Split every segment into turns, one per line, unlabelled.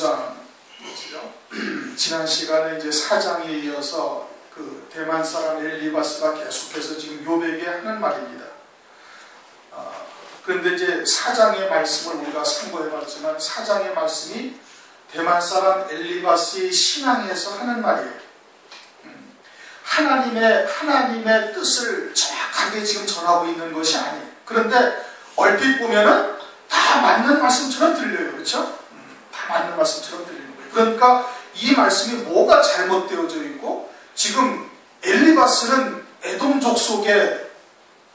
5장이죠. 지난 시간에 이제 4장에 이어서 그 대만 사람 엘리바스가 계속해서 지금 욥에게 하는 말입니다. 그런데 이제 4장의 말씀을 우리가 참고해봤지만 4장의 말씀이 대만 사람 엘리바스의 신앙에서 하는 말이에요. 하나님의 뜻을 정확하게 지금 전하고 있는 것이 아니에요. 그런데 얼핏 보면은 다 맞는 말씀처럼 들려요. 그렇죠? 다 맞는 말씀처럼 들리는 거예요. 그러니까 이 말씀이 뭐가 잘못되어져 있고, 지금 엘리바스는 에돔 족속의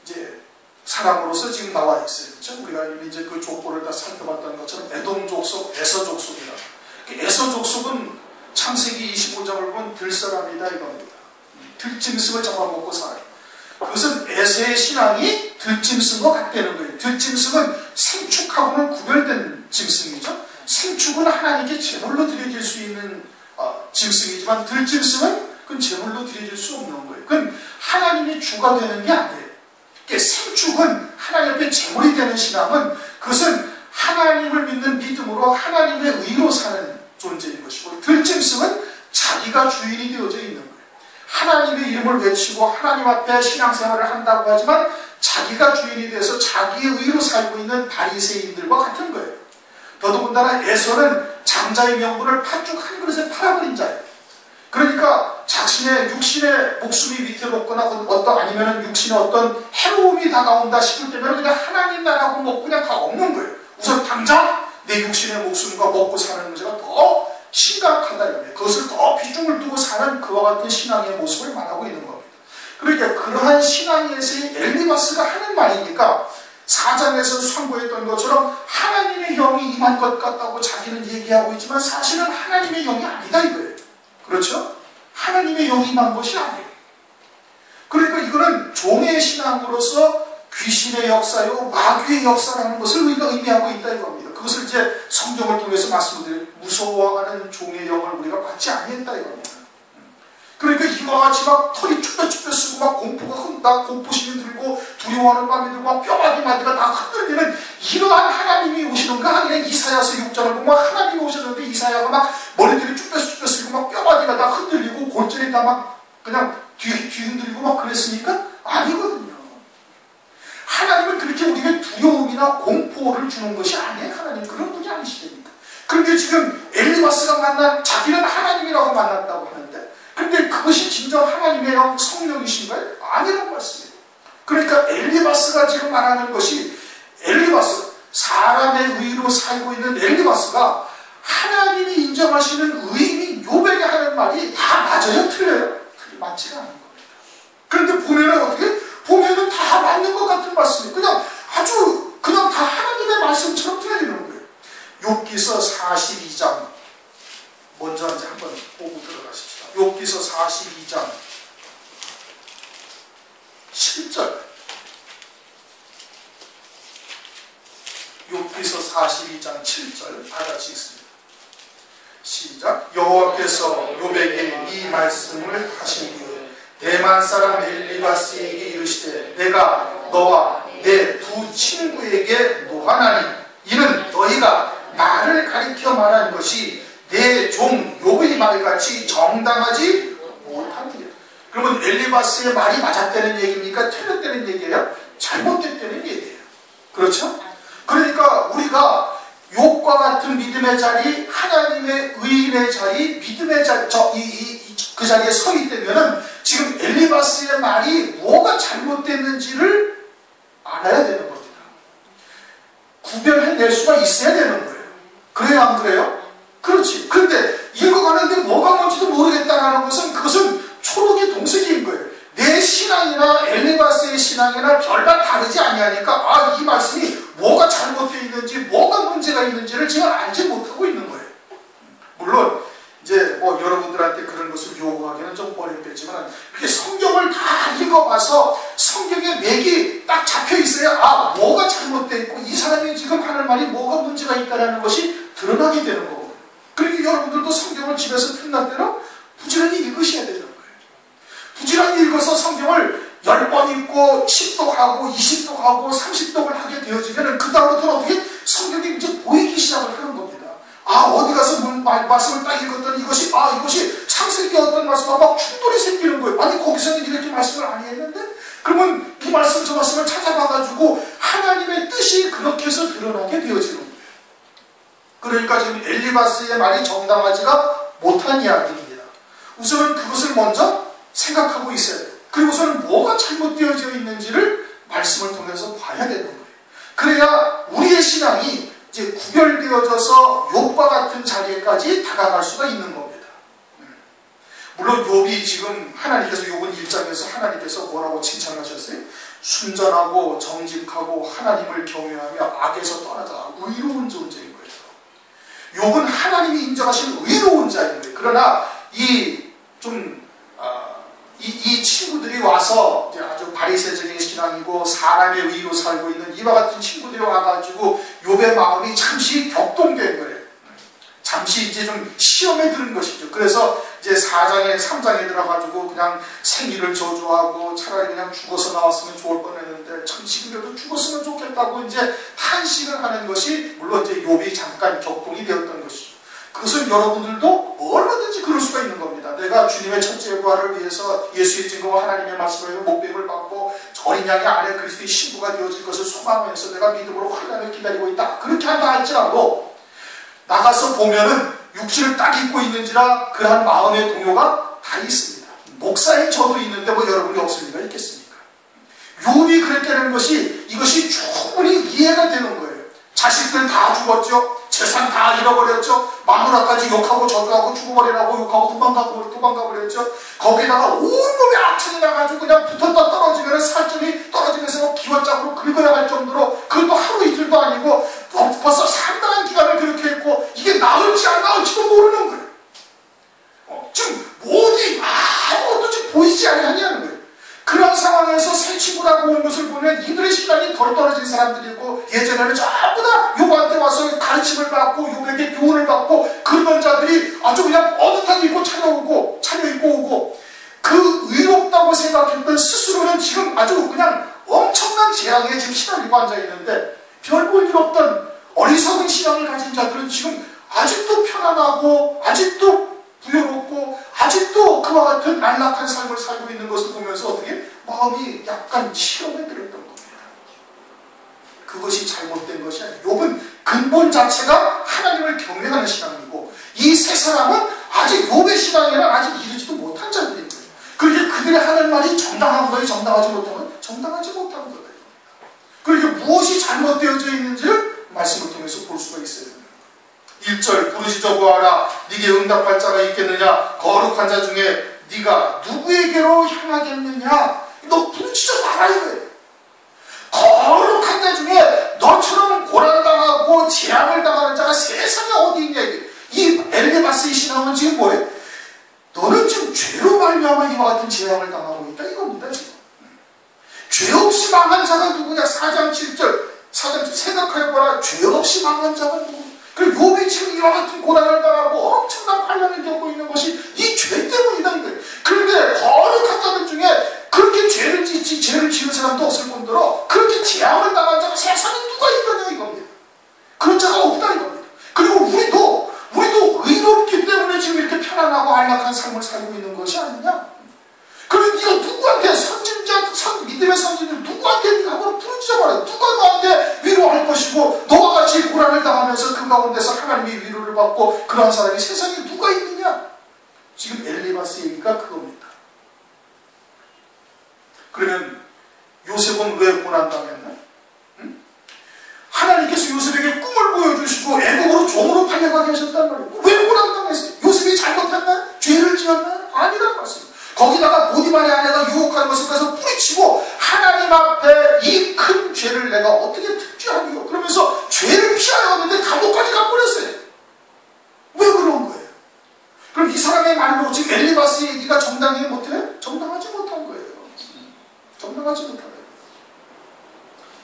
이제 사람으로서 지금 나와 있어요. 그렇죠? 우리가 이제 그 족보를 다 살펴봤던 것처럼 에돔 족속, 에서 족속이라. 에서 족속은 창세기 25장을 보면 들사람이다 이겁니다. 들짐승을 잡아먹고 살아요. 그것은 에서의 신앙이 들짐승과 같다는 거예요. 들짐승은 생축하고는 구별된 짐승이죠. 생축은 하나님께 제물로 드려질 수 있는 짐승이지만 들짐승은 그건 제물로 드려질 수 없는 거예요. 그건 하나님이 주가 되는 게 아니에요. 생축은 하나님 앞에 제물이 되는 신앙은 그것은 하나님을 믿는 믿음으로 하나님의 의로 사는 존재인 것이고, 들짐승은 자기가 주인이 되어져 있는 거예요. 하나님의 이름을 외치고 하나님 앞에 신앙생활을 한다고 하지만 자기가 주인이 돼서 자기의 의로 살고 있는 바리새인들과 같은 거예요. 더더군다나 에서는 장자의 명분을 팥죽 한 그릇에 팔아버린 자예요. 그러니까 자신의 육신의 목숨이 위태롭거나 아니면 육신의 어떤 해로움이 다가온다 싶을 때면 그냥 하나님 나라고 먹고 그냥 다 없는 거예요. 우선 당장 내 육신의 목숨과 먹고 사는 문제가 더 심각하다. 그것을 더 비중을 두고 사는 그와 같은 신앙의 모습을 말하고 있는 겁니다. 그러니까 그러한 신앙에서의 엘리바스가 하는 말이니까 4장에서 선고했던 것처럼 하나님의 영이 임한 것 같다고 자기는 얘기하고 있지만 사실은 하나님의 영이 아니다 이거예요. 그렇죠? 하나님의 영이 임한 것이 아니에요. 그러니까 이거는 종의 신앙으로서 귀신의 역사요 마귀의 역사라는 것을 우리가 의미하고 있다 이겁니다. 그것을 이제 성경을 통해서 말씀드려요. 무서워하는 종의 영을 우리가 받지 아니했다 이겁니다. 그러니까 이와 같이 막 털이 쭈뼛쭈뼛 쓰고 막 공포가 흔다, 공포심이 들고 두려워하는 마음이 들고 막 뼈마디 마디가 다 흔들리는 이러한 하나님이 오시는가 아니라 이사야서 6장을 보면 하나님이 오셨는데 이사야가 막 머리들이 쭈뼛쭈뼛 쓰고 막 뼈마디가 다 흔들리고 골절이 다 막 그냥 뒤 흔들리고 막 그랬으니까 아니거든요. 하나님은 그렇게 우리에게 두려움이나 공포를 주는 것이 아니에요. 하나님 그런 분이 아니시됩니다. 그런데 지금 엘리바스가 만난 자기는 하나님이라고 만났다고 하는데, 근데 그것이 진정 하나님의 영 성령이신가요? 아니라는 말씀이에요. 그러니까 엘리바스가 지금 말하는 것이 엘리바스, 사람의 의로 살고 있는 엘리바스가 하나님이 인정하시는 의인인 욥에게 하는 말이 다 맞아요? 틀려요? 맞지가 않은 겁니다. 그런데 보면은 어떻게? 보면은 다 맞는 것 같은 말씀이에요. 그냥 다 하나님의 말씀처럼 들리는 거예요. 욥기서 42장 먼저 이제 한번 보고 들어가십시다. 욥기서 42장 7절. 욥기서 42장 7절 다 같이 읽습니다. 시작. 여호와께서 욥에게 이 말씀을 하시니 대만 사람 엘리바스에게 이르시되 내가 너와 내 두 친구에게 노하나니 이는 너희가 나를 가리켜 말한 것이 내 종 욥의 말같이 정당하지 못함이니라. 그러면 엘리바스의 말이 맞았다는 얘기입니까? 틀렸다는 얘기예요? 잘못됐다는 얘기예요. 그렇죠? 그러니까 우리가 욥과 같은 믿음의 자리, 하나님의 의인의 자리, 믿음의 자리, 그 자리에 서 있다면은 지금 엘리바스의 말이 뭐가 잘못됐는지를 알아야 되는 겁니다. 구별해낼 수가 있어야 되는 거예요. 그래요, 안 그래요? 그렇지. 그런데 읽어가는데 뭐가 뭔지도 모르겠다는 것은 그것은 초록이 동색인 거예요. 내 신앙이나 엘리바스의 신앙이나 별반 다르지 아니하니까 이 말씀이 뭐가 잘못되어 있는지 뭐가 문제가 있는지를 제가 알지 못하고 있는 거예요. 물론 이제 여러분들한테 그런 것을 요구하기는 좀 어렵겠지만 그렇게 성경을 다 읽어봐서 성경에 맥이 딱 잡혀 있어야 뭐가 잘못되어 있고 이 사람이 지금 하는 말이 뭐가 문제가 있다는 것이 드러나게 되는 거고, 그러니까 여러분들도 성경을 집에서 틈날 때는 부지런히 읽으셔야 되는 거예요. 부지런히 읽어서 성경을 10번 읽고 10독하고 20독하고 30독을 하게 되어지면 그 다음부터는 어떻게 성경이 이제 보이기 시작을 하는 겁니다. 어디 가서 말씀을 딱 읽었더니 이것이 창세기 어떤 말씀과 막 충돌이 생기는 거예요. 아니 거기서는 이렇게 말씀을 안 했는데? 그러면 이 말씀 저 말씀을 찾아봐가지고 하나님의 뜻이 그렇게 해서 드러나게 되어지는 거예요. 그러니까 지금 엘리바스의 말이 정당하지가 못한 이야기입니다. 우선은 그것을 먼저 생각하고 있어야 돼요. 그리고서는 뭐가 잘못되어져 있는지를 말씀을 통해서 봐야 되는 거예요. 그래야 우리의 신앙이 이제 구별되어져서 욥과 같은 자리에까지 다가갈 수가 있는 겁니다. 물론 욥이 지금 하나님께서 욥은 1장에서 하나님께서 뭐라고 칭찬하셨어요? 순전하고 정직하고 하나님을 경외하며 악에서 떠나자 의로운 존재인 거예요. 욥은 하나님이 인정하신 의로운 자인 거예요. 그러나 이 친구들이 와서 이제 아주 바리새적인 신앙이고 사람의 의로 살고 있는 이와 같은 친구들이 와가지고 욥의 마음이 잠시 격동된 거예요. 잠시 이제 좀 시험에 드는 것이죠. 그래서 이제 3장에 들어가지고 그냥 생일을 저주하고 차라리 그냥 죽어서 나왔으면 좋을 뻔했는데 참 지금이라도 죽었으면 좋겠다고 이제 탄식을 하는 것이 물론 이제 욥이 잠깐 격동이 되었던 것이죠. 그것은 여러분들도 얼마든지 그럴 수가 있는 겁니다. 내가 주님의 첫째 부활을 위해서 예수의 증거와 하나님의 말씀을 목배임을 받고 어린 양의 아내 그리스도의 신부가 되어질 것을 소망하면서 내가 믿음으로 환난을 기다리고 있다. 그렇게 한다 할지라도 나가서 보면은 육신을 딱 입고 있는지라 그러한 마음의 동요가 다 있습니다. 목사인 저도 있는데 뭐 여러분이 없을 리가 있겠습니까? 욥이 그랬다는 것이 이것이 충분히 이해가 되는 거예요. 자식들 다 죽었죠. 재산 다 잃어버렸죠. 마누라까지 욕하고 저주하고 죽어버리라고 욕하고 도망가버렸죠. 거기다가 온몸에 악천이 나가지고 그냥 붙었다 떨어지면 살점이 떨어지면서 기원짝으로 긁어야 할 정도로 그것도 하루 이틀도 아니고 벌써 상당한 기간을 그렇게 했고 이게 나을지 안 나을지도 모르는 거예요. 지금 어디 아무것도 지금 보이지 않냐는 거예요. 그런 상황에서 새 친구라고 온 것을 보면 이들의 시간이 덜 떨어진 사람들이고 예전에는 전부 다 욥한테 와서 가르침을 받고 욥에게 교훈을 받고 그런 자들이 아주 그냥 어긋하게 입고 차려입고 오고 그 의롭다고 생각했던 스스로는 지금 아주 그냥 엄청난 재앙에 지금 시달리고 앉아있는데 별 볼 일 없던 어리석은 신앙을 가진 자들은 지금 아직도 편안하고 아직도 부여롭고 아직도 그와 같은 안락한 삶을 살고 있는 것을 보면서 어떻게 마음이 약간 시험에 들었던 겁니다. 그것이 잘못된 것이 아니에요. 욥은 근본 자체가 하나님을 경외하는 신앙이고 이 세 사람은 아직 욥의 신앙에는 아직 이르지도 못한 자들인 거예요. 그러니까 그들의 하는 말이 정당한 거예요? 정당하지 못한 거예요? 정당하지 못한 거예요. 그러니까 무엇이 잘못되어져 있는지를 말씀을 통해서 볼 수가 있어요. 1절 부르짖어 보아라 네게 응답할 자가 있겠느냐 거룩한 자 중에 네가 누구에게로 향하겠느냐 너 부르짖어 봐라 이거예요. 거룩한 자 중에 너처럼 고난당하고 재앙을 당하는 자가 세상에 어디 있냐 이 엘리바스의 신앙은 지금 뭐예요? 너는 지금 죄로 말미암아 이와 같은 재앙을 당하고 있다 이겁니다. 지금 죄 없이 망한 자가 누구냐 4장 7절 생각해봐라 죄 없이 망한 자가 누구냐 그리고 욥이 지금 이와 같은 고난을 당하고 엄청난 환난을 겪고 있는 것이 이 죄 때문이다 이거예요. 그런데 거룩한 자들 중에 그렇게 죄를 지은 사람도 없을 뿐더러 그렇게 재앙을 당한 자가 세상에 누가 있느냐 이겁니다. 그런 자가 없다 이겁니다. 그리고 우리도 의롭기 때문에 지금 이렇게 편안하고 안락한 삶을 살고 있는 것이 아니냐. 그러면 네가 누구한테 믿음의 선진들 누구한테 네가 한번 부르짖어봐라. 누가 너한테 위로할 것이고 너와 같이 고난을 당하면서 그 가운데서 하나님의 위로를 받고 그러한 사람이 세상에 누가 있느냐. 지금 엘리바스 얘기가 그겁니다. 그러면 요셉은 왜 고난당했나? 응? 하나님께서 요셉에게 꿈을 보여주시고 애국으로 종으로 팔려가게 하셨단 말이에요. 왜 고난당했어요? 요셉이 잘못했나? 죄를 지었나? 아니란 말씀입니다. 거기다가 보디발의 아내가 유혹하는 것을 그래서 뿌리치고 하나님 앞에 이 큰 죄를 내가 어떻게 특죄하리요? 그러면서 죄를 피하려 했는데 감옥까지 가버렸어요. 왜 그런 거예요? 그럼 이 사람의 말로 지금 엘리바스 얘기가 정당하지 못해? 정당하지 못한 거예요. 정당하지 못한 거예요.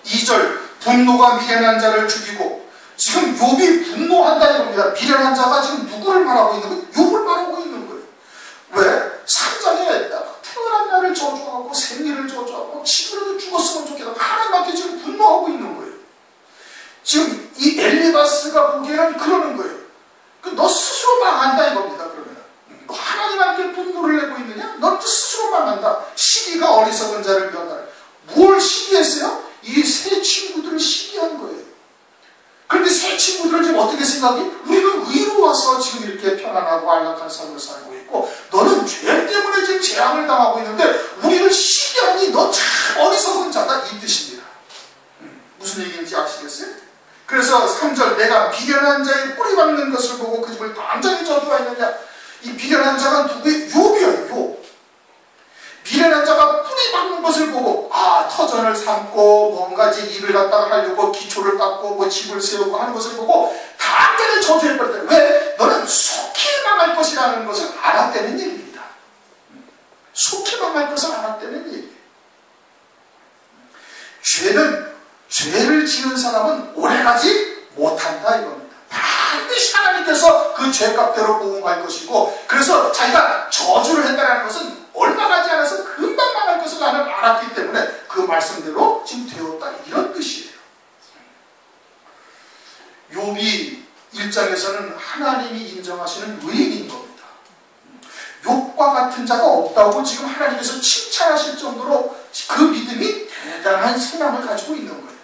2절 분노가 미련한 자를 죽이고 지금 욥이 분노한다는 겁니다. 미련한 자가 지금 누구를 말하고 있는 거예요? 욥을 말하고 있는 거예요. 왜? 3장에 태어난 날을 저주하고 생일을 저주하고 지금이라도 죽었으면 좋겠다. 하나님한테 지금 분노하고 있는 거예요. 지금 이 엘리바스가 보기에는 그러는 거예요. 너 스스로 지금 이렇게 편안하고 안락한 삶을 살고 있고 너는 죄 때문에 지금 재앙을 당하고 있는데 우리를 시기하니 너 참 어리석은 자다 이 뜻입니다. 무슨 얘기인지 아시겠어요? 그래서 3절 내가 비련한 자의 뿌리 박는 것을 보고 그 집을 단장히 저주하였느냐. 이 비련한 자가 누구의? 욥이에요. 욥. 비련한 자가 뿌리 박는 것을 보고 터전을 삼고 뭔가 이제 일을 갖다가 하려고 기초를 닦고 뭐 집을 세우고 하는 것을 보고 단장히 저주해버렸다. 왜? 너는 속히 망할 것이라는 것을 알았다는 얘기입니다. 속히 망할 것을 알았다는 얘기예요. 죄를 지은 사람은 오래가지 못한다 이겁니다. 반드시 하나님께서 그 죄값대로 보응할 것이고 그래서 자기가 저주를 했다는 것은 얼마 가지 않아서 금방 망할 것을 나는 알았기 때문에 그 말씀대로 지금 되었다 이런 뜻이에요. 욥이 1장에서는 하나님이 인정하시는 의인인 겁니다. 욥과 같은 자가 없다고 지금 하나님께서 칭찬하실 정도로 그 믿음이 대단한 신앙을 가지고 있는 거예요.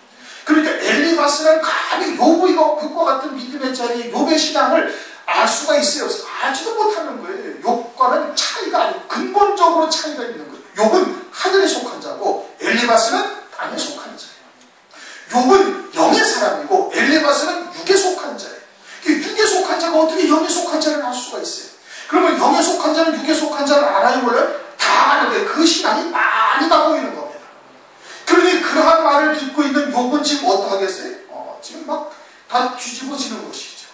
그러니까 엘리바스는 감히 욥과 같은 믿음의 자리에 욥의 신앙을 알 수가 있어요? 알지도 못하는 거예요. 욥과는 차이가 아니고 근본적으로 차이가 있는 거예요. 욥은 하늘에 속한 자고 엘리바스는 땅에 속한 자예요. 욥은 영의 사람이고 엘리바스는 육에 속한 자예요. 육에 속한 자가 어떻게 영에 속한 자를 알 수가 있어요? 그러면 영에 속한 자는 육에 속한 자를 알아요? 몰라요? 다 아는데 그 신앙이 많이 다 보이는 겁니다. 그러니 그러한 말을 듣고 있는 욥은 지금 어떡하겠어요? 지금 막 다 뒤집어지는 것이죠.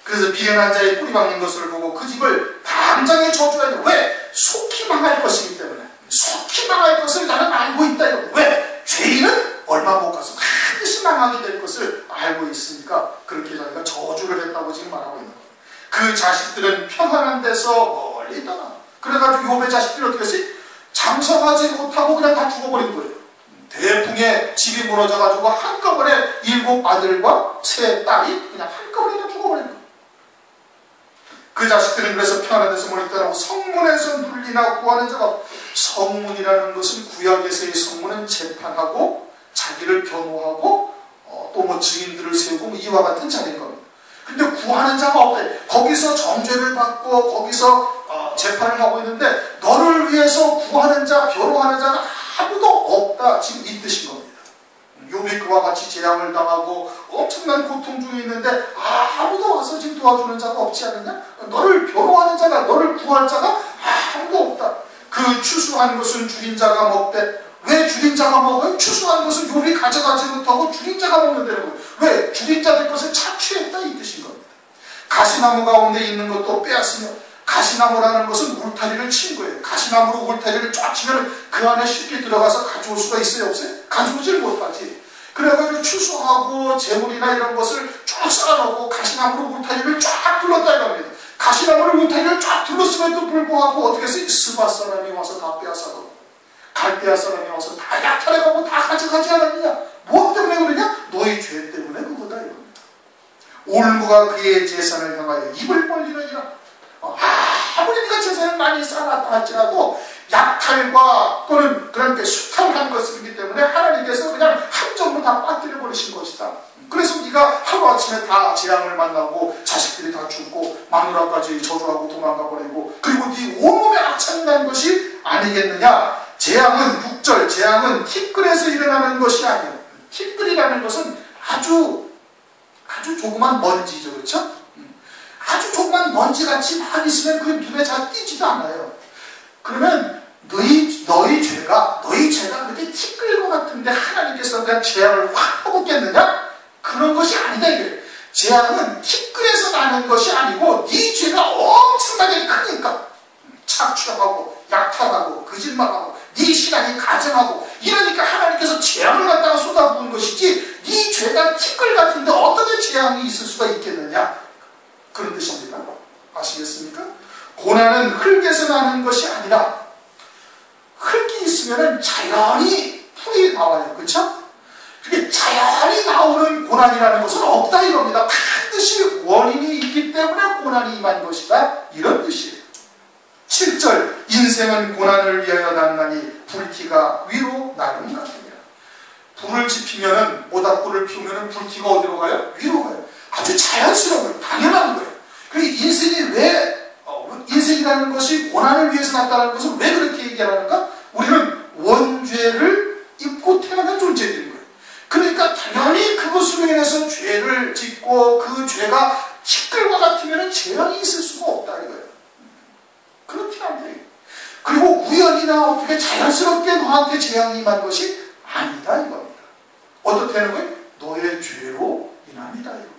그래서 비련한 자의 뿌리 박는 것을 보고 그 집을 당장에 저주하니 왜? 속히 망할 것이기 때문에 속히 망할 것을 나는 알고 있다. 왜? 죄인은 얼마 못 가서 반드시 망하게 될 것을 알고 있으니까 그렇게 자기가 저주를 했다고 지금 말하고 있는 거예요. 그 자식들은 평안한 데서 멀리 있다가 그래가지고 욥의 자식들이 어떻게 했어요? 장성하지 못하고 그냥 다 죽어버린 거예요. 대풍에 집이 무너져가지고 한꺼번에 7 아들과 3 딸이 그냥 한꺼번에 다 죽어버린 거예요. 그 자식들은 그래서 평안한 데서 멀리 있다고 성문에서 눌리나 구하는 자가 성문이라는 것은 구약에서의 성문은 재판하고 자기를 변호하고 또 뭐 증인들을 세우고 뭐 이와 같은 자리인 겁니다. 근데 구하는 자가 없대. 거기서 정죄를 받고 거기서 재판을 하고 있는데 너를 위해서 구하는 자, 변호하는 자가 아무도 없다. 지금 이 뜻인 겁니다. 욥이 그와 같이 재앙을 당하고 엄청난 고통 중에 있는데 아무도 와서 지금 도와주는 자가 없지 않느냐? 너를 변호하는 자가, 너를 구할 자가 아무도 없다. 그 추수한 것은 줄인 자가 먹되 왜 줄인 자가 먹어요? 추수한 것은 욥이 가져가지 못하고 줄인 자가 먹는다는 거예요. 왜? 줄인 자들 것을 착취했다 이 뜻인 겁니다. 가시나무 가운데 있는 것도 빼앗으며 가시나무라는 것은 울타리를 친 거예요. 가시나무로 울타리를 쫙 치면 그 안에 쉽게 들어가서 가져올 수가 있어요? 없어요? 가져오질 못하지. 그래가지고 추수하고 재물이나 이런 것을 쫙 쌓아놓고 가시나무로 울타리를 쫙 둘렀다 이겁니다. 가시나무로 울타리를 쫙 둘렀음에도 불구하고 어떻게 했어요? 스바 사람이 와서 다 빼앗아가고 갈대아 사람이 와서 다 약탈해가고 다 가져가지 않았느냐? 무엇 때문에 그러냐? 너희 죄 때문에 그거다 이겁니다. 올무가 그의 재산을 향하여 입을 벌리느니라. 아무리 네가 재산을 많이 쌓아놨다 할지라도 약탈과 또는 그런 수탈한 것이기 때문에 하나님께서 그냥 함정으로 다 빠뜨려 버리신 것이다. 그래서 네가 하루아침에 다 재앙을 만나고 자식들이 다 죽고 마누라까지 저주하고 도망가 버리고 그리고 네 온몸에 악창이 난 것이 아니겠느냐. 재앙은 6절 재앙은 티끌에서 일어나는 것이 아니에요. 티끌이라는 것은 아주 조그만 먼지죠. 그렇죠? 아주 조그만 먼지같이 막 있으면 그 눈에 잘 띄지도 않아요. 그러면 너희 죄가 그렇게 티끌과 같은데 하나님께서 그냥 재앙을 확 퍼붓겠느냐? 그런 것이 아니다 이거예요. 재앙은 티끌에서 나는 것이 아니고 네 죄가 엄청나게 크니까 착취하고 약탈하고 거짓말하고 네 신앙이 가증하고 이러니까 하나님께서 재앙을 갖다가 쏟아부은 것이지 네 죄가 티끌 같은데 어떻게 재앙이 있을 수가 있겠느냐? 그런 뜻입니다. 아시겠습니까? 고난은 흙에서 나는 것이 아니라 흙이 있으면 자연히 풀이 나와요. 그렇죠? 그게 자연히 나오는 고난이라는 것은 없다 이겁니다. 반드시 원인이 있기 때문에 고난이 임한 것이다. 이런 뜻이에요. 7절 인생은 고난을 위하여 났나니 불티가 위로 나름 같으냐. 불을 지피면은 모닥불을 피우면은 불티가 어디로 가요? 위로 가요. 아주 자연스러운 거예요. 당연한 거예요. 그리고 인생이라는 것이 고난을 위해서 나타나는 것을 왜 그렇게 얘기하는가? 우리는 원죄를 입고 태어난 존재들인 거예요. 그러니까 당연히 그것으로 인해서 죄를 짓고 그 죄가 티끌과 같으면 재앙이 있을 수가 없다 이거예요. 그렇게 안 돼요. 그리고 우연이나 어떻게 자연스럽게 너한테 재앙이 임한 것이 아니다 이겁니다. 어떻게 하는 거예요? 너의 죄로 인합니다 이겁니다.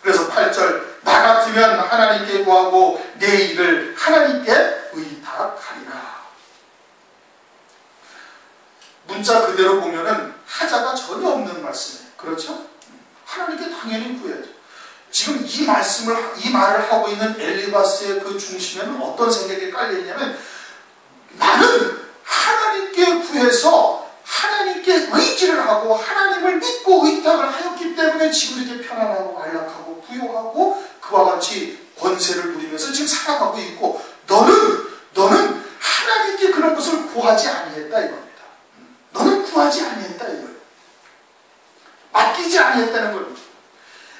그래서 8절 나 같으면 하나님께 구하고 내 일을 하나님께 의탁하리라. 문자 그대로 보면은 하자가 전혀 없는 말씀이에요. 그렇죠? 하나님께 당연히 구해야죠. 지금 이 말을 하고 있는 엘리바스의 그 중심에는 어떤 생각이 깔려있냐면 나는 하나님께 구해서 하나님께 의지를 하고 하나님을 믿고 의탁을 하였기 때문에 지금 이렇게 편안하고 안락하고 부유하고 그와 같이 권세를 누리면서 지금 살아가고 있고 너는 하나님께 그런 것을 구하지 아니했다 이겁니다. 너는 구하지 아니했다 이거예요. 맡기지 아니했다는 겁니다.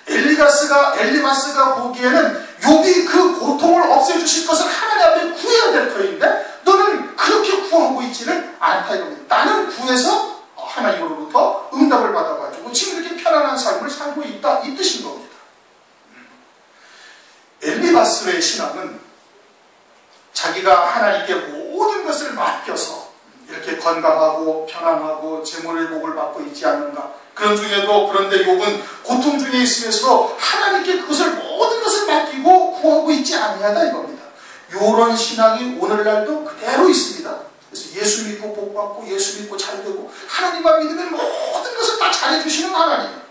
엘리바스가 보기에는 욥이 그 고통을 없애주실 것을 하나님 앞에 구해야 될 터인데 너는 그렇게 구하고 있지는 않다 이겁니다. 나는 구해서 하나님으로부터 응답을 받아가지고 지금 이렇게 편안한 삶을 살고 있다 이 뜻인 겁니다. 엘리바스의 신앙은 자기가 하나님께 모든 것을 맡겨서 이렇게 건강하고 편안하고 재물의 복을 받고 있지 않는가. 그런데 욥은 고통 중에 있으면서 하나님께 그것을 모든 것을 맡기고 구하고 있지 아니하다 이겁니다. 이런 신앙이 오늘날도 그대로 있습니다. 그래서 예수 믿고 복 받고 예수 믿고 잘 되고 하나님만 믿으면 모든 것을 다 잘해주시는 하나님.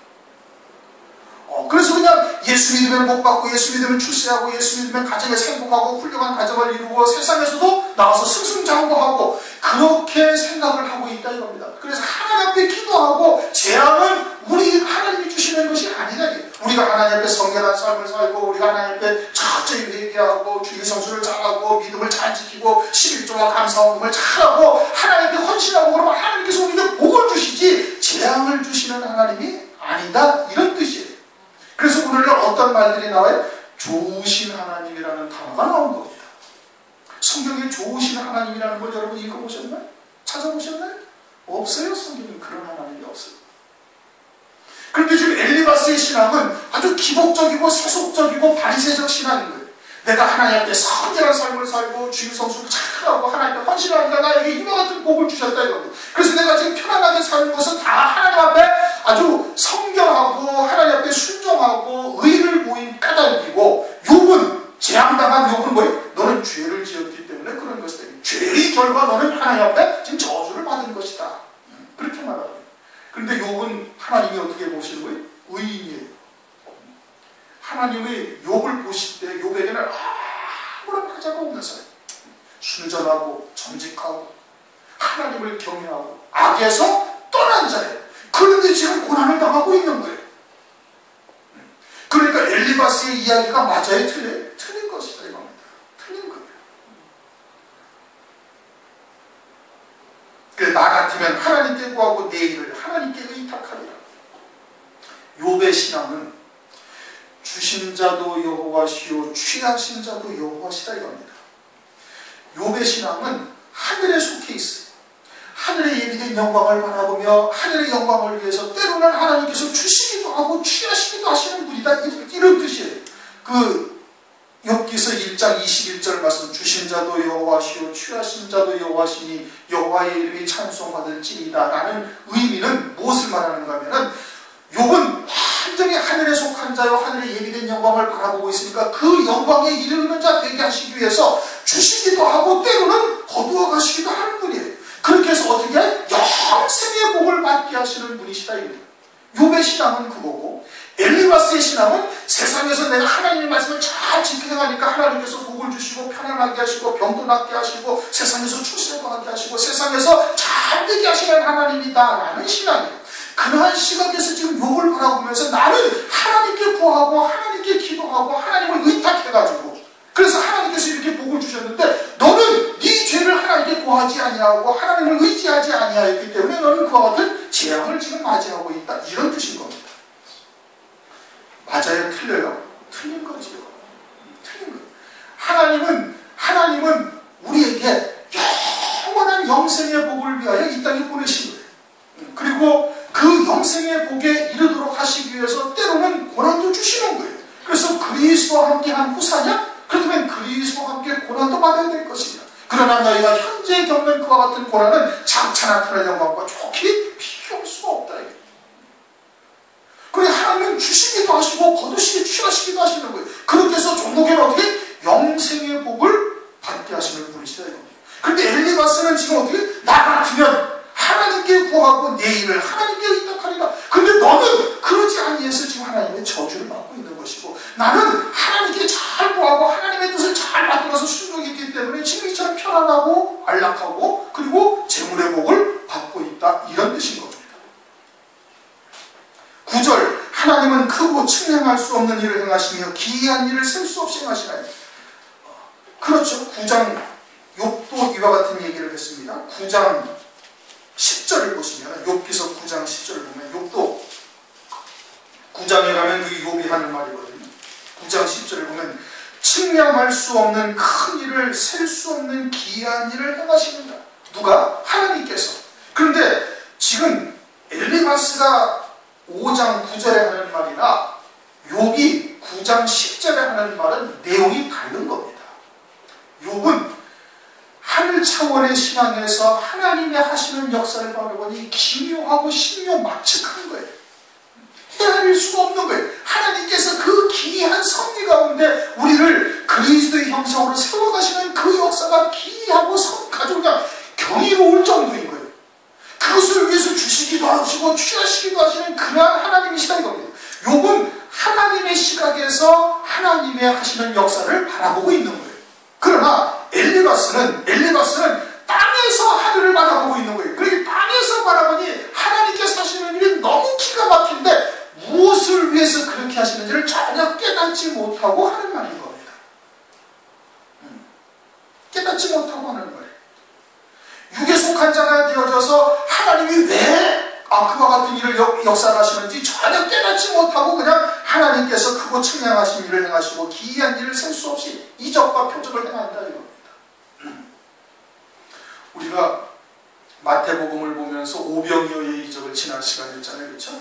그래서 그냥 예수 믿으면 복 받고 예수 믿으면 출세하고 예수 믿으면 가정에서 행복하고 훌륭한 가정을 이루고 세상에서도 나와서 승승장구하고 그렇게 생각을 하고 있다 이겁니다. 그래서 하나님 앞에 기도하고 재앙은 우리 하나님이 주시는 것이 아니라 우리가 하나님 앞에 성결한 삶을 살고 우리가 하나님 앞에 철저히 회개하고 주일 성수를 잘하고 믿음을 잘 지키고 11조와 감사원금을 잘하고 하나님 앞에 헌신하고 그러면 하나님께서 우리에게 복을 주시지 재앙을 주시는 하나님이 아니다 이런 뜻이에요. 그래서 오늘날 어떤 말들이 나와요? 좋으신 하나님이라는 단어가 나온 겁니다. 성경에 좋으신 하나님이라는 걸 여러분 읽어보셨나요? 찾아보셨나요? 없어요. 성경에 그런 하나님이 없어요. 그런데 지금 엘리바스의 신앙은 아주 기복적이고 세속적이고 바리새적 신앙인 거예요. 내가 하나님 앞에 성결한 삶을 살고 주일 성수를 잘하고 하나님 앞에 헌신하니까 나에게 이와 같은 복을 주셨다 이겁니다. 그래서 내가 지금 편안하게 사는 것은 다 하나님 앞에 아주 성결하고 하나님 앞에 순종하고 의를 보인 까닭이고 욥은 재앙당한 욥은 뭐예요? 너는 죄를 지었기 때문에 그런 것이다. 죄의 결과 너는 하나님 앞에 지금 저주를 받은 것이다. 그렇게 말합니다. 그런데 욥은 하나님이 어떻게 보시는 거예요? 의인이에요. 하나님의 욥을 보실 때 욥에게는 아무런 하자가 없는 사람. 순전하고 정직하고 하나님을 경외하고 악에서 떠난 자예요. 그런데 지금 고난을 당하고 있는 거예요. 그러니까 엘리바스의 이야기가 맞아요? 틀려요? 틀린 것이다 이겁니다. 틀린 거예요. 그래, 나 같으면 하나님께 구하고 내 일을 하나님께 의탁하리라. 욥의 신앙은 주신 자도 여호와시요 취하신 자도 여호와시다 이겁니다. 욥의 신앙은 하늘에 속해 있어요. 하늘의 예비된 영광을 바라보며 하늘의 영광을 위해서 때로는 하나님께서 주시기도 하고 취하시기도 하시는 분이다 이런 뜻이에요. 그 욥기서 1장 21절 말씀 주신 자도 여호와시요 취하신 자도 여호와시니 여호와의 이름이 찬송받을지이다 라는 의미는 무엇을 말하는가 하면은 욥은 완전히 하늘에 속한 자요 하늘에 예비된 영광을 바라보고 있으니까 그 영광에 이르는 자 되게 하시기 위해서 주시기도 하고 때로는 거두어 가시기도 하는 분이에요. 그렇게 해서 어떻게 영생의 복을 받게 하시는 분이시다 이겁니다. 욥의 신앙은 그거고 엘리바스의 신앙은 세상에서 내가 하나님의 말씀을 잘 지켜나가니까 하나님께서 복을 주시고 편안하게 하시고 병도 낫게 하시고 세상에서 출세도 하게 하시고 세상에서 잘 되게 하시는 하나님이다 라는 신앙이에요. 그러한 시각에서 지금 욥을 바라보면서 나는 하나님께 구하고 하나님께 기도하고 하나님을 의탁해가지고 그래서 하나님께서 이렇게 복을 주셨는데 너는 네 죄를 하나님께 구하지 아니하고 하나님을 의지하지 아니하였기 때문에 너는 그와 같은 재앙을 지금 맞이하고 있다 이런 뜻인 겁니다. 왜 틀려요? 틀린 거지요. 틀린 거. 하나님은 우리에게 영원한 영생의 복을 위하여 이 땅에 보내신 거예요. 그리고 그 영생의 복에 이르도록 하시기 위해서 때로는 고난도 주시는 거예요. 그래서 그리스도와 함께한 후사냐? 그렇다면 그리스도와 함께 고난도 받아야 될 것이냐? 그러나 너희가 현재 겪는 그와 같은 고난은 장차 나타날 영광과 좋게 비교할 수가 없다. 그래 하나님은 주시기도 하시고 거두시기 취하시기도 하시는 거예요. 그렇게 해서 종목에는 어떻게? 영생의 복을 받게 하시는 분이시다 이겁니다. 그런데 엘리바스는 지금 어떻게? 나 같으면 하나님께 구하고 내 일을 하나님께 의탁하리라. 근데 너는 그러지 아니해서 지금 하나님의 저주를 받고 있는 것이고, 나는 하나님께 잘 구하고 하나님의 뜻을 잘 받들어서 순종이 있기 때문에 지금 이처럼 편안하고 안락하고 그리고 재물의 복을 받고 있다, 이런 뜻인 겁니다. 9절, 하나님은 크고 측량할 수 없는 일을 행하시며 기이한 일을 셀 수 없이 행하시나니. 그렇죠. 9장 욥도 이와 같은 얘기를 했습니다. 9장 10절을 보시면, 욥기서 9장 10절을 보면, 욥도 9장에 가면 그 욥이 하는 말이거든요. 9장 10절을 보면 측량할 수 없는 큰 일을 셀 수 없는 기이한 일을 행하십니다. 누가? 하나님께서. 그런데 지금 엘리바스가 5장 9절에 하는 말이나 욥이 9장 10절에 하는 말은 내용이 다른 겁니다. 욥은 하늘 차원의 신앙에서 하나님의 하시는 역사를 바라보니 기묘하고 신묘막측한 거예요. 헤아릴 수가 없는 거예요. 하나님께서 그 기이한 섭리 가운데 우리를 그리스도의 형상으로 세워가시는 그 역사가 기이하고 아주 그냥 경이로울 정도인 거예요. 그것을 위해서 주시기도 하시고 취하시기도 하시는 그러한 하나님이시다 이겁니다. 욥은 하나님의 시각에서 하나님의 하시는 역사를 바라보고 있는 거예요. 그러나 엘리바스는 땅에서 하늘을 바라보고 있는 거예요. 그러니 땅에서 바라보니 하나님께서 하시는 일이 너무 기가 막힌데 무엇을 위해서 그렇게 하시는지를 전혀 깨닫지 못하고 하는 말인 겁니다. 깨닫지 못하고 하는 말이에요. 육에 속한 자가 되어져서 하나님이 왜 그와 같은 일을 역사하시는지 전혀 깨닫지 못하고 그냥 하나님께서 크고 측량하신 일을 행하시고 기이한 일을 셀 수 없이 이적과 표적을 행한다 이겁니다. 우리가 마태복음을 보면서 오병이어의 이적을 지난 시간에 했잖아요. 그렇죠?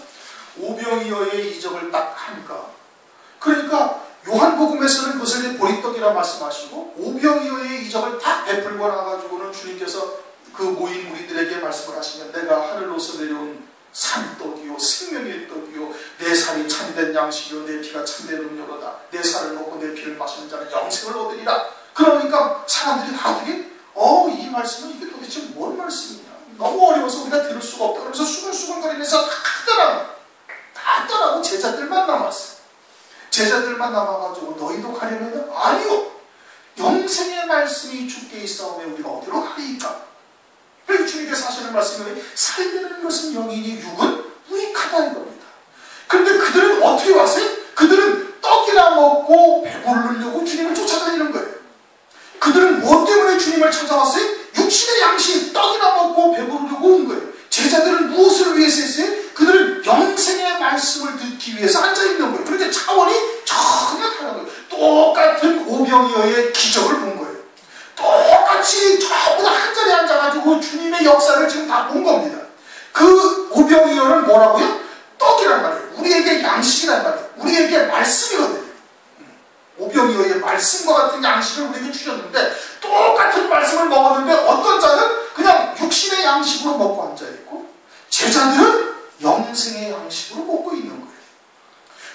오병이어의 이적을 딱 하니까, 그러니까 요한복음에서는 그것을 보리떡이라 말씀하시고 오병이어의 이적을 딱 베풀고 나가지고는 주님께서 그 모인 우리들에게 말씀을 하시면, 내가 하늘로서 내려온 산떡이요 생명의 떡이요 내 살이 참된 양식이요 내 피가 참된 음료로다. 내 살을 먹고 내 피를 마시는 자는 영생을 얻으리라. 그러니까 사람들이 다 어떻게? 이 말씀은 이게 도대체 뭔 말씀이냐, 너무 어려워서 우리가 들을 수가 없다 그러면서 수근수근거리면서 다 떠나고 제자들만 남았어. 제자들만 남아가지고 너희도 가려느냐? 아니요, 영생의 말씀이 주께 있사오매 우리가 어디로 가리이까? 그래서 주님께서 하시는 말씀이, 살리는 것은 영이니 육은 무익하다 이겁니다. 그런데 그들은 어떻게 왔어요? 그들은 떡이나 먹고 배부르려고 주님을 쫓아다니는 거예요. 그들은 뭐 때문에 주님을 찾아왔어요? 육신의 양식, 떡이나 먹고 배부르려고 온 거예요. 제자들은 무엇을 위해서 했어요? 그들은 영생의 말씀을 듣기 위해서 앉아있는 거예요. 그런데 차원이 전혀 다른 거예요. 똑같은 오병이어의 기적을 본 거예요. 똑같이 전부 다 한 자리에 앉아가지고 주님의 역사를 지금 다 본 겁니다. 그 오병이어는 뭐라고요? 떡이란 말이에요. 우리에게 양식이란 말이에요. 우리에게 말씀이거든요. 오병이어의 말씀과 같은 양식을 우리에게 주셨는데, 똑같은 말씀을 먹었는데 어떤 자는 그냥 육신의 양식으로 먹고 앉아있고, 제자들은 영생의 양식으로 먹고 있는 거예요.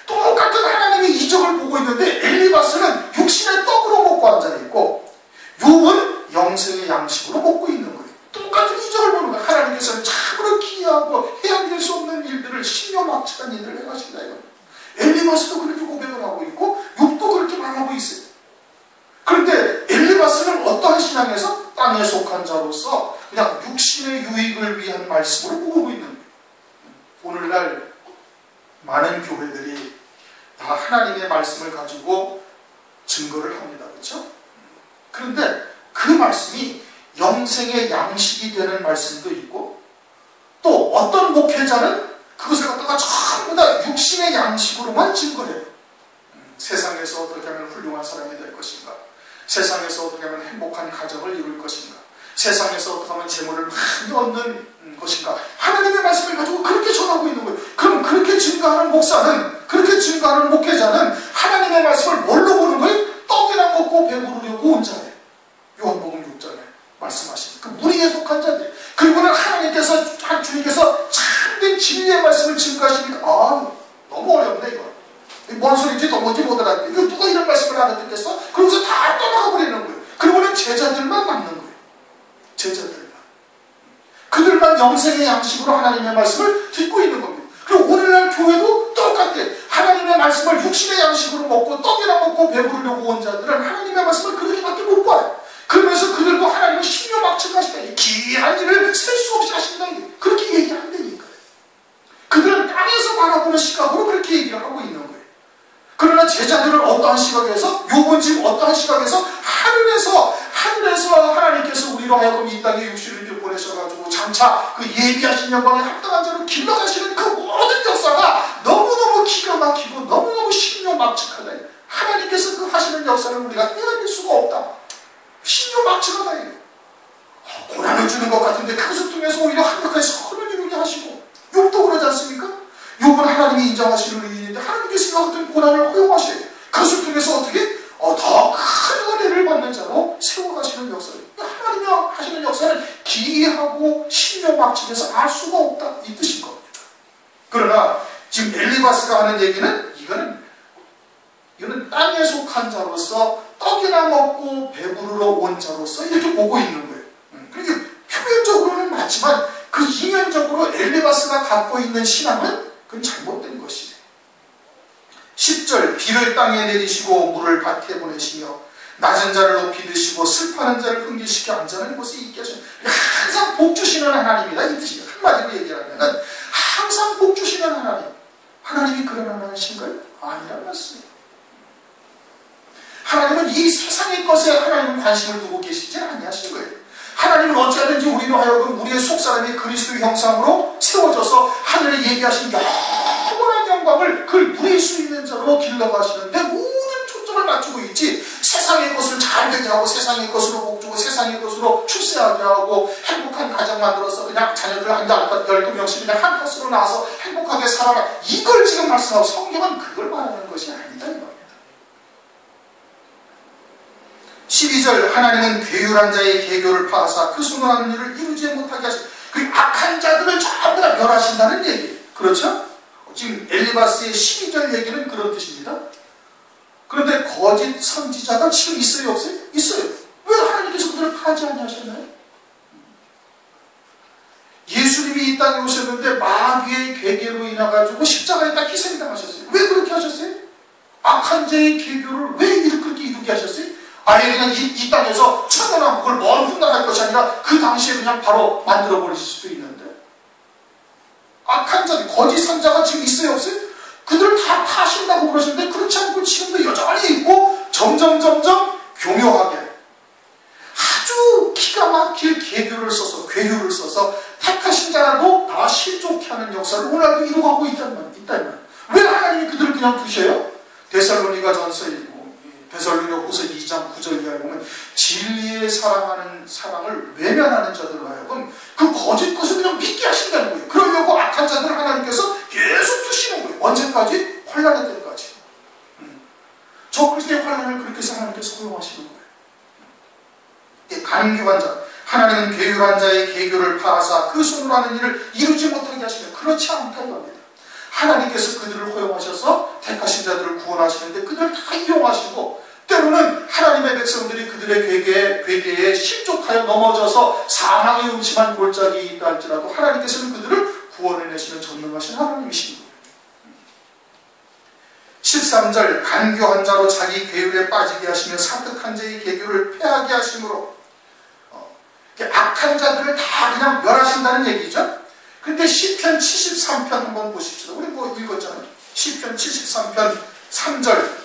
똑같은 하나님의 이적을 보고 있는데 엘리바스는 육신의 떡으로 먹고 앉아있고, 욥은 영생의 양식으로 먹고 있는 거예요. 똑같은 이적을 보는 거예요. 하나님께서는 참으로 기이하고 헤아릴 수 없는 일들을 신묘막측한 일들을 행하신다 이겁니다. 엘리바스도 그렇게 고백을 하고 있고 욥도 그렇게 말하고 있어요. 그런데 엘리바스는 어떠한 신앙에서? 땅에 속한 자로서 그냥 육신의 유익을 위한 말씀으로 모으고 있는 거예요. 오늘날 많은 교회들이 다 하나님의 말씀을 가지고 증거를 합니다. 그렇죠? 그런데 그 말씀이 영생의 양식이 되는 말씀도 있고, 또 어떤 목회자는 그것을 갖다가 전부 다 육신의 양식으로만 증거해요. 세상에서 어떻게 하면 훌륭한 사람이 될 것인가? 세상에서 어떻게 하면 행복한 가정을 이룰 것인가? 세상에서 어떻게 하면 재물을 많이 얻는 것인가? 하나님의 말씀을 가지고 그렇게 전하고 있는 거예요. 그럼 그렇게 증거하는 목사는, 그렇게 증거하는 목회자는 하나님의 말씀을 뭘로 보는 거예요? 떡이나 먹고 배부르려고 온 자예요. 요한복음 6장에 말씀하신 그 무리에 속한 자들. 그리고는 하나님께서, 주님께서 참된 진리의 말씀을 증거하시니까 너무 어렵네 이거. 뭔 소리인지 도무지 못 알아듣겠어. 이거 누가 이런 말씀을 알아듣겠어? 그러면서 다 떠나가 버리는 거예요. 그리고는 제자들만 남는 거예요. 제자들만. 그들만 영생의 양식으로 하나님의 말씀을 듣고 있는 겁니다. 그리고 오늘날 교회도 똑같아. 하나님의 말씀을 육신의 양식으로 먹고 떡이나 먹고 배부르려고 온 자들은 하나님의 말씀을 그렇게밖에 못 봐요. 그러면서 그들도 하나님은 신묘막측하시다. 귀한 일을 셀 수 없이 하신다. 그렇게 얘기 안 되니까요. 그들은 땅에서 바라보는 시각으로 그렇게 얘기를 하고 있는 거예요. 그러나 제자들은 어떠한 시각에서, 욥은 지금 어떠한 시각에서 하늘에서 하나님께서 우리로 하여금 이 땅에 육신을 이렇게 보내셔가지고 장차 그 예비하신 영광에 합당한 자로 길러가시는 그 모든 역사가 너무너무 기가 막히고 너무너무 신묘막측하다. 하나님께서 그 하시는 역사를 우리가 헤아릴 수가 없다. 신묘막측하다. 고난을 주는 것 같은데 그것을 통해서 오히려 완벽하게 선을 이루게 하시고, 욥도 그러지 않습니까? 욥은 하나님이 인정하시는 의인인데 하나님께서 이와 같은 고난을 허용하셔요. 그것을 통해서 어떻게? 더 큰 은혜를 받는 자로 세워가시는 역사예요. 하나님이 하시는 역사는 기이하고 신묘막측해서 알 수가 없다. 이 뜻인 겁니다. 그러나 지금 엘리바스가 하는 얘기는 이거는 땅에 속한 자로서 떡이나 먹고 배부르러 온 자로서 이렇게 보고 있는 거예요. 그러니까 표면적으로는 맞지만 그 이면적으로 엘리바스가 갖고 있는 신앙은 그건 잘못된 것이에요. 10절 비를 땅에 내리시고 물을 밭에 보내시며 낮은 자를 높이 드시고 슬퍼하는 자를 흥기시켜 앉아있는 곳에 있게 하시는, 항상 복 주시는 하나님이다 이 뜻이에요. 한마디로 얘기하면 항상 복 주시는 하나님. 하나님이 그런 하나님이신가요? 아니란 말씀이에요. 하나님은 이 세상의 것에 하나님은 관심을 두고 계시지 아니하신 거예요. 하나님은 어찌하든지 우리로 하여금 우리의 속사람이 그리스도의 형상으로 세워져서 하늘에 얘기하신 영원한 영광을 그걸 누릴 수 있는 자로 길러가시는데 모든 초점을 맞추고 있지, 세상의 것을 잘 되게 하고 세상의 것으로 복주고 세상의 것으로 출세하게 하고 행복한 가정 만들어서 그냥 자녀들 한 12명씩 그냥 한 컷으로 나와서 행복하게 살아라, 이걸 지금 말씀하고, 성경은 그걸 말하는 것이 아니다 이 말입니다. 12절 하나님은 괴율한 자의 계교를 파하사 그 순응하는 일을 이루지 못하게 하시고, 그 악한 자들을 전부 다 멸하신다는 얘기예요. 그렇죠? 지금 엘리바스의 12절 얘기는 그런 뜻입니다. 그런데 거짓 선지자가 지금 있어요 없어요? 있어요. 왜 하나님께서 그들을 파하지 아니하셨나요? 예수님이 이 땅에 오셨는데 마귀의 괴계로 인해가지고 십자가에 딱 희생당하셨어요. 왜 그렇게 하셨어요? 악한 자의 계교를 왜 그렇게 이루게 하셨어요? 아예 그냥 이 땅에서 천연왕국을 먼 훗날할 것이 아니라 그 당시에 그냥 바로 만들어버리실 수도 있는데, 악한 자, 거짓 선자가 지금 있어요 없어요? 그들을 다 파신다고 그러시는데 그렇지 않고 지금도 여전히 있고 점점 교묘하게 아주 기가 막힐 계교를 써서, 괴교를 써서 택하신 자라도 다 실족케 하는 역사를 오늘도 이루어가고 있단 말이에요. 왜 하나님이 그들을 그냥 두셔요? 데살로니가 전서에 데살로니가 후서 2장 9절 이하에 보면 진리에 사랑하는 사랑을 외면하는 자들로 하여금 그 거짓 것을 그냥 믿게 하신다는 거예요. 그러려고 악한 자들을 하나님께서 계속 두시는 거예요. 언제까지? 환란의 때까지. 저 그리스도의 환란을 그렇게 해서 하나님께서 허용하시는 거예요. 간교한 자, 하나님은 괴율한 자의 계교를 파하사 그 손으로 하는 일을 이루지 못하게 하시면, 그렇지 않다 이겁니다. 하나님께서 그들을 허용하셔서 택하신 자들을 구원하시는데 그들을 다 이용하시고, 때로는 하나님의 백성들이 그들의 괴계에 실족하여 넘어져서 사망의 음침한 골짜기에 있다 할지라도 하나님께서는 그들을 구원해내시는 전능하신 하나님이신 거예요. 13절 간교한 자로 자기 괴율에 빠지게 하시며 사특한 자의 계교를 패하게 하심으로, 악한 자들을 다 그냥 멸하신다는 얘기죠. 근데 시편 73편 한번 보십시다. 우리 뭐 읽었잖아요. 시편 73편 3절.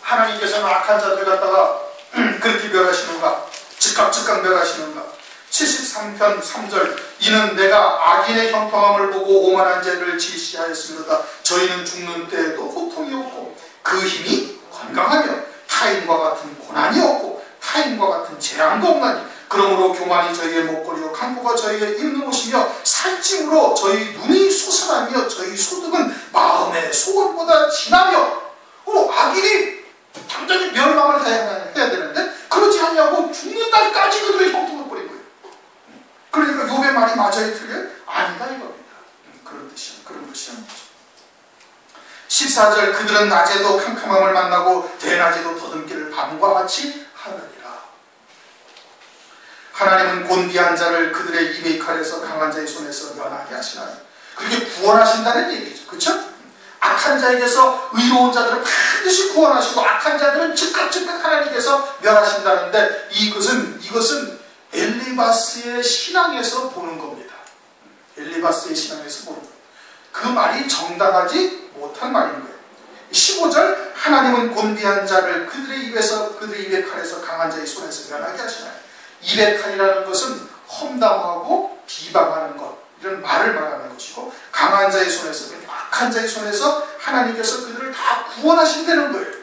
하나님께서는 악한 자들 갖다가 그렇게 멸하시는가? 즉각 멸하시는가? 73편 3절 이는 내가 악인의 형통함을 보고 오만한 죄를 질시하였으므로다. 저희는 죽는 때에도 고통이 없고 그 힘이 건강하며 타인과 같은 고난이 없고 타인과 같은 재앙도 없나니 그러므로 교만이 저희의 목걸이요 강포가 저희의 입는 옷이며 살찜으로 저희 눈이 솟아나며 저희 소득은 마음의 소원보다 진하며 악인이 당장에 멸망을 해야 되는데 그러지 않냐고 죽는 날까지 그들의 형통을 버린 거예요. 그러니까 욥의 말이 맞아요 틀려요? 아니다 이겁니다. 그런 뜻이야. 14절 그들은 낮에도 캄캄함을 만나고 대낮에도 더듬기를 밤과 같이 하느니라. 하나님은 곤비한 자를 그들의 입의 칼에서 강한 자의 손에서 면하게 하시나니 그렇게 구원하신다는 얘기죠. 그렇죠? 악한 자에게서 의로운 자들은 반드시 구원하시고 악한 자들은 즉각 하나님께서 멸하신다는데 이것은 엘리바스의 신앙에서 보는 겁니다. 엘리바스의 신앙에서 보는 겁니다. 그 말이 정당하지 못한 말인 거예요. 15절 하나님은 곤비한 자를 그들의 입의 칼에서 강한 자의 손에서 면하게 하시나니 입의 칼이라는 것은 험담하고 비방하는 것 이런 말을 말하는 것이고 강한 자의 손에서 악한 자의 손에서 하나님께서 그들을 다 구원하신다는 거예요.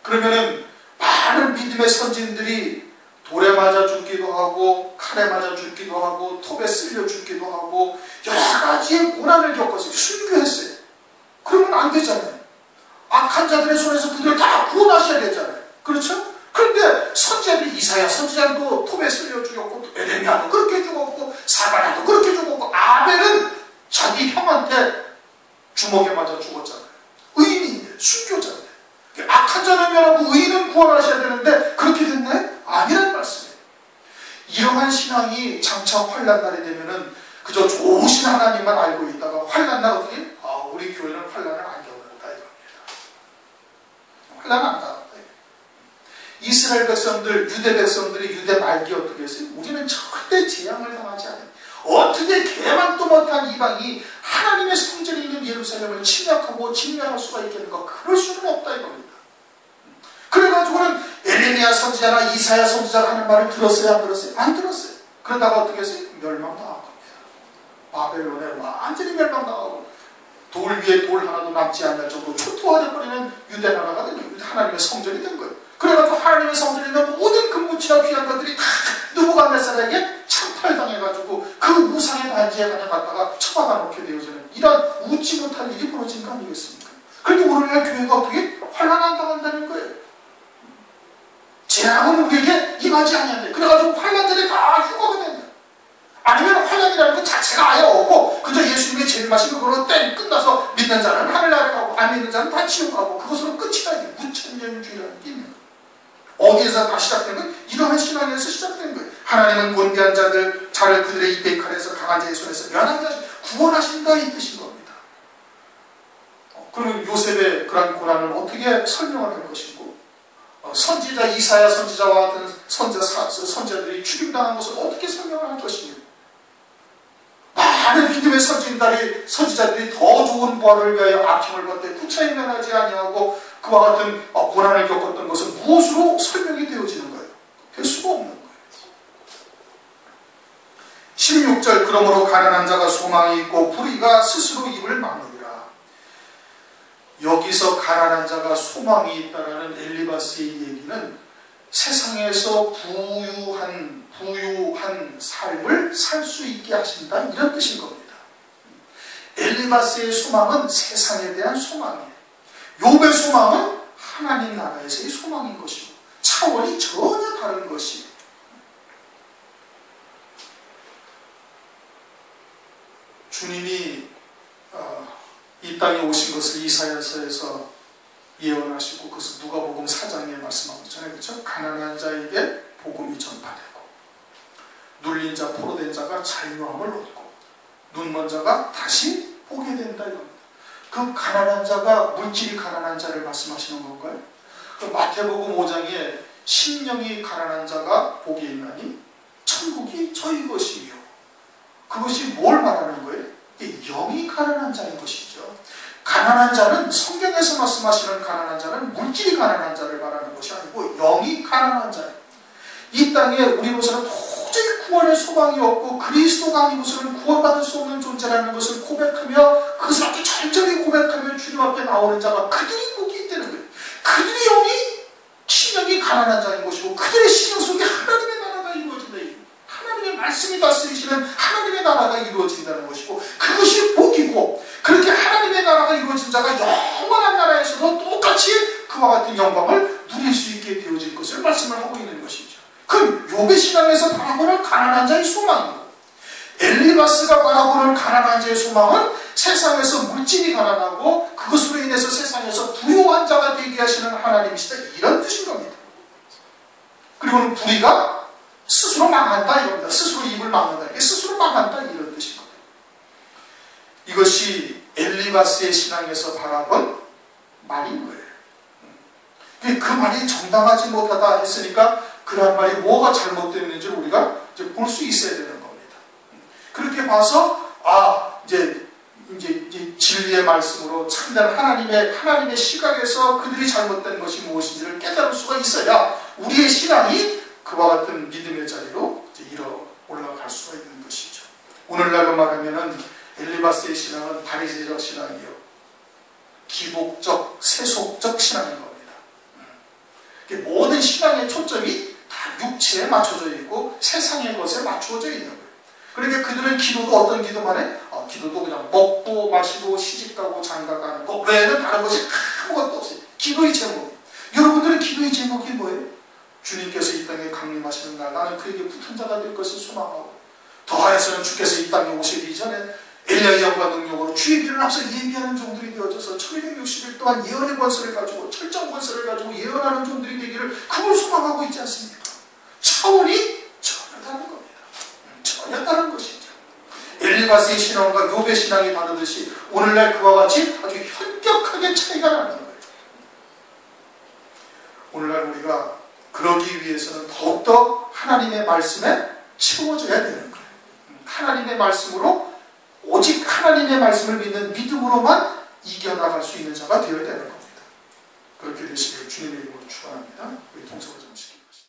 그러면은 많은 믿음의 선진들이 돌에 맞아 죽기도 하고 칼에 맞아 죽기도 하고 톱에 쓸려 죽기도 하고 여러 가지의 고난을 겪어서 순교했어요. 그러면 안 되잖아요. 악한 자들의 손에서 그들을 다 구원하셔야 되잖아요. 그렇죠? 그런데 선지자들이 이사야 선지자도 톱에 쓸려 죽였고 에레미야도 그렇게 죽었고 사바냐도 그렇게 죽었고 아벨은 자기 형한테 주먹에 맞아 죽었잖아요. 의인인데 순교자인데 악한 자는 멸하고 의인은 구원하셔야 되는데 그렇게 됐나요? 아니란 말씀이에요. 이러한 신앙이 장차 환난 날이 되면은 그저 좋으신 하나님만 알고 있다가 환난 날 어떻게? 우리 교회는 환난을 안 겪는다 이겁니다. 환난 안 가. 이스라엘 백성들, 유대 백성들이 유대 말기 어떻게 했어요? 우리는 절대 재앙을 당하지 않아요. 어떻게 개만도 못한 이방이 하나님의 성전이 있는 예루살렘을 침략하고 진멸할 수가 있겠는가? 그럴 수는 없다 이겁니다. 그래가지고는 에레미야 선지자나 이사야 선지자가 하는 말을 들었어요? 안 들었어요? 안 들었어요. 그러다가 어떻게 했어요? 멸망당한 겁니다. 바벨론에 완전히 멸망당하고 돌 위에 돌 하나도 남지 않을 정도로 초토화되어버리는 유대 나라가 하나님의 성전이 된 거예요. 그래가지고 하나님의 성전에 있는 모든 금붙이나 귀한 것들이 다 느부갓네살에게 창탈당해가지고 그 우상의 단지에 그냥 갖다가 처박아 놓게 되어지는 이런 웃지 못할 일이 벌어진 거 아니겠습니까? 그런데 오늘날 교회가 어떻게 환난 안 당한다는 거예요. 재앙은 우리에게 임하지 않는데 그래가지고 환난들이 다 휴거가 된다. 아니면 환난이라는 것 자체가 아예 없고 그저 예수님의 죄를 마시고 그걸로 땡 끝나서 믿는 자는 하늘나라에 가고 안 믿는 자는 다 지옥 가고 그것으로 끝이다. 이게 무천년주의라는 게 있는 거예요. 어디에서 다 시작된 거예요? 이러한 신앙에서 시작된 거예요. 하나님은 곤비한 자를 그들의 입의 칼에서 강한 자의 손에서 면하게 하시고 구원하신다 이 뜻인 겁니다. 그러면 요셉의 그런 고난을 어떻게 설명을 할 것이고 선지자 이사야 선지자와 같은 선지자들이 죽임당한 것을 어떻게 설명을 할 것이며 많은 믿음의 선지자들이 더 좋은 부활을 위하여 악행을 받되 구차히 면하지 아니하고 그와 같은 고난을 겪었던 것은 무엇으로 설명이 되어지는 거예요? 될 수가 없는 거예요. 16절 그러므로 가난한 자가 소망이 있고 불의가 스스로 입을 막느니라. 여기서 가난한 자가 소망이 있다라는 엘리바스의 얘기는 세상에서 부유한 삶을 살 수 있게 하신다 이런 뜻인 겁니다. 엘리바스의 소망은 세상에 대한 소망이에요. 욥의 소망은 하나님 나라에서의 소망인 것이고 차원이 전혀 다른 것이에요. 주님이 이 땅에 오신 것을 이사야서에서 예언하시고 그것을 누가복음 4장에 말씀하고 있잖아요. 그렇죠? 가난한 자에게 복음이 전파되고 눌린 자, 포로된 자가 자유함을 얻고 눈먼 자가 다시 보게 된다 이겁니다. 그 가난한 자가 물질이 가난한 자를 말씀하시는 건가요? 그 마태복음 5장에 심령이 가난한 자가 복이 있나니 천국이 저희 것이요. 그것이 뭘 말하는 거예요? 영이 가난한 자인 것이죠. 가난한 자는 성경에서 말씀하시는 가난한 자는 물질이 가난한 자를 말하는 것이 아니고 영이 가난한 자예요. 이 땅에 우리로서는 도저히 구원의 소망이 없고 그리스도가 아니고서는 구원받을 수 없는 존재라는 것을 고백하며 그것을 아주 절절히 고백하며 주님 앞에 나오는 자가 그들이 복이 있다는 거예요. 그들이 영이 신령이 가난한 자인 것이고 그들의 신령 속에 하나님의 나라가 이루어진다. 하나님의 말씀이 다스리시는 하나님의 나라가 이루어진다는 것이고 그것이 복이고 그렇게 하나님의 나라가 이루어진 자가 영원한 나라에서도 똑같이 그와 같은 영광을 누릴 수 있게 되어질 것을 말씀을 하고 있는 것이죠. 그럼 욥의 신앙에서 바라보는 가난한 자의 소망이고 엘리바스가 바라보는 가난한 자의 소망은 세상에서 물질이 가난하고 그것으로 인해서 세상에서 부요한 자가 되게 하시는 하나님이시다 이런 뜻인 겁니다. 그리고는 불의가 스스로 망한다 이겁니다. 스스로 입을 막는다. 이게 스스로 망한다 이런 뜻인 겁니다. 이것이 엘리바스의 신앙에서 바라본 말인 거예요. 그 말이 정당하지 못하다 했으니까 그런 말이 뭐가 잘못됐는지를 우리가 이제 볼 수 있어야 되는 겁니다. 그렇게 봐서 이제 진리의 말씀으로 참된 하나님의 시각에서 그들이 잘못된 것이 무엇인지를 깨달을 수가 있어야 우리의 신앙이 그와 같은 믿음의 자리로 이제 올라갈 수가 있는 것이죠. 오늘날로 말하면은 엘리바스의 신앙은 바리새적 신앙이요, 기복적, 세속적 신앙인 겁니다. 모든 신앙의 초점이 다 육체에 맞춰져 있고 세상의 것에 맞춰져 있는 거예요. 그러니까 그들은 기도도 어떤 기도만 해? 기도도 그냥 먹고 마시고 시집가고 장가가는 것 외에는 다른 것이 아무것도 없어요. 기도의 제목. 여러분들의 기도의 제목이 뭐예요? 주님께서 이 땅에 강림하시는 날 나는 그에게 붙은 자가 될 것을 소망하고 더하여서는 주께서 이 땅에 오시기 이전에 엘리야의 영과 능력으로 주의 길을 앞서 예비하는 종들이 되어져서 1260일 동안 예언의 권세를 가지고 철장 권세를 가지고 예언하는 종들이 되기를 그걸 소망하고 있지 않습니까? 차원이 전혀 다른 겁니다. 전혀 다른 것이죠. 엘리바스의 신앙과 욥의 신앙이 다르듯이 오늘날 그와 같이 아주 현격하게 차이가 나는 거예요. 오늘날 우리가 그러기 위해서는 더욱더 하나님의 말씀에 채워져야 되는 거예요. 하나님의 말씀으로 오직 하나님의 말씀을 믿는 믿음으로만 이겨나갈 수 있는 자가 되어야 되는 겁니다. 그렇게 되시길 주님의 이름으로 축원합니다. 우리 동서가 좀